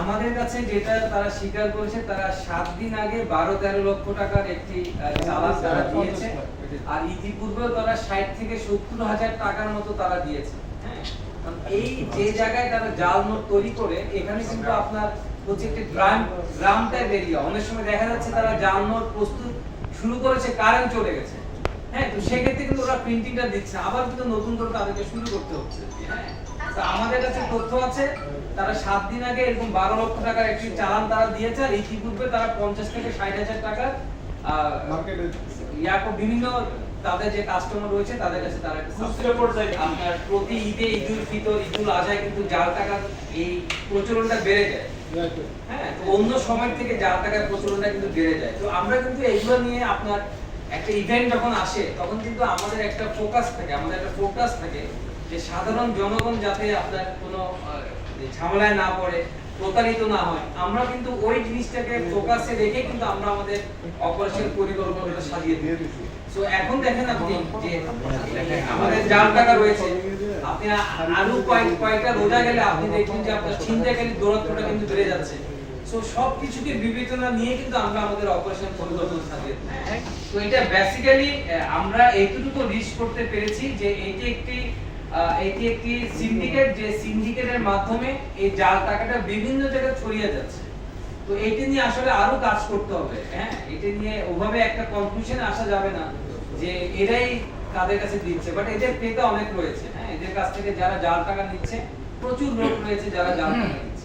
আমাদের কাছে যেটা তারা স্বীকার করেছে, তারা 7 দিন আগে 12-13 লক্ষ টাকার একটি চালান তারা দিয়েছে, আর ইতিপূর্বেও তারা 60 থেকে 70 হাজার টাকার মতো তারা দিয়েছে। হ্যাঁ, এই যে জায়গায় তারা জাল নোট তৈরি করে, এখানে কিন্তু আপনার হচ্ছে একটি গ্রাম টাইপ এরিয়া। অনেক সময় দেখা যাচ্ছে তারা জাল নোট প্রস্তুত শুরু করেছে, কারেন্ট চলে গেছে। হ্যাঁ, তো সেক্ষেত্রে কিন্তু ওরা প্রিন্টিংটা দিচ্ছে, আবার কিন্তু নতুন করে তাদেরকে শুরু করতে হচ্ছে। হ্যাঁ, তো আমাদের কাছে তথ্য আছে তারা 7 দিন আগে এরকম 12 লক্ষ টাকার একটি চালান তারা দিয়েছে, আর ইতিপূর্বে তারা 50 থেকে 60 হাজার টাকা বিভিন্ন তাদের যে কাস্টমার রয়েছে তাদের কাছে তারা আপনার প্রতি ঈদে, ঈদুল ফিতর, ঈদুল আজহায় কিন্তু জাল টাকার এই প্রচলনটা বেড়ে যায়। হ্যাঁ, তো অন্য সময় থেকে জাল টাকার প্রচলনটা কিন্তু বেড়ে যায়। তো আমরা কিন্তু এগুলো নিয়ে আপনার একটা ইভেন্ট যখন আসে তখন কিন্তু আমাদের একটা ফোকাস থাকে যে সাধারণ জনগণ যাতে আপনার কোনো ঝামেলায় না পড়ে, প্রতারিত না হয়। আমরা কিন্তু ওই জিনিসটাকে ফোকাসে রেখে কিন্তু আমরা আমাদের অপারেশন পরিকল্পনাটা সাজিয়ে দিয়েছি। সো এখন দেখেন আপনি যে আমাদের জাল টাকা রয়েছে, আপনি আরো কয়েকটা রোজা গেলে আপনি দেখবেন যে আপনার ছিনতাইকারী দৌরাত্ম্যটা কিন্তু বেড়ে যাচ্ছে। সো সবকিছুকে বিবেচনা নিয়ে কিন্তু আমরা আমাদের অপারেশন পরিকল্পনা সাজিয়ে দিই। তো এটা বেসিক্যালি আমরা এইটুকু রিস্ক করতে পেরেছি যে এটি একটি সিন্ডিকেট, যে সিন্ডিকেটের মাধ্যমে এই জাল টাকাটা বিভিন্ন জায়গায় ছড়িয়ে যাচ্ছে। তো এটি নিয়ে আসলে আরো কাজ করতে হবে। হ্যাঁ, এটি নিয়ে ওভাবে একটা কনক্লুশনে আসা যাবে না যে এরাই কাদের কাছে দিচ্ছে, বাট এদের ক্রেতা অনেক রয়েছে। হ্যাঁ, এদের কাছ থেকে যারা জাল টাকা নিচ্ছে, প্রচুর লোক রয়েছে যারা জাল টাকা নিচ্ছে।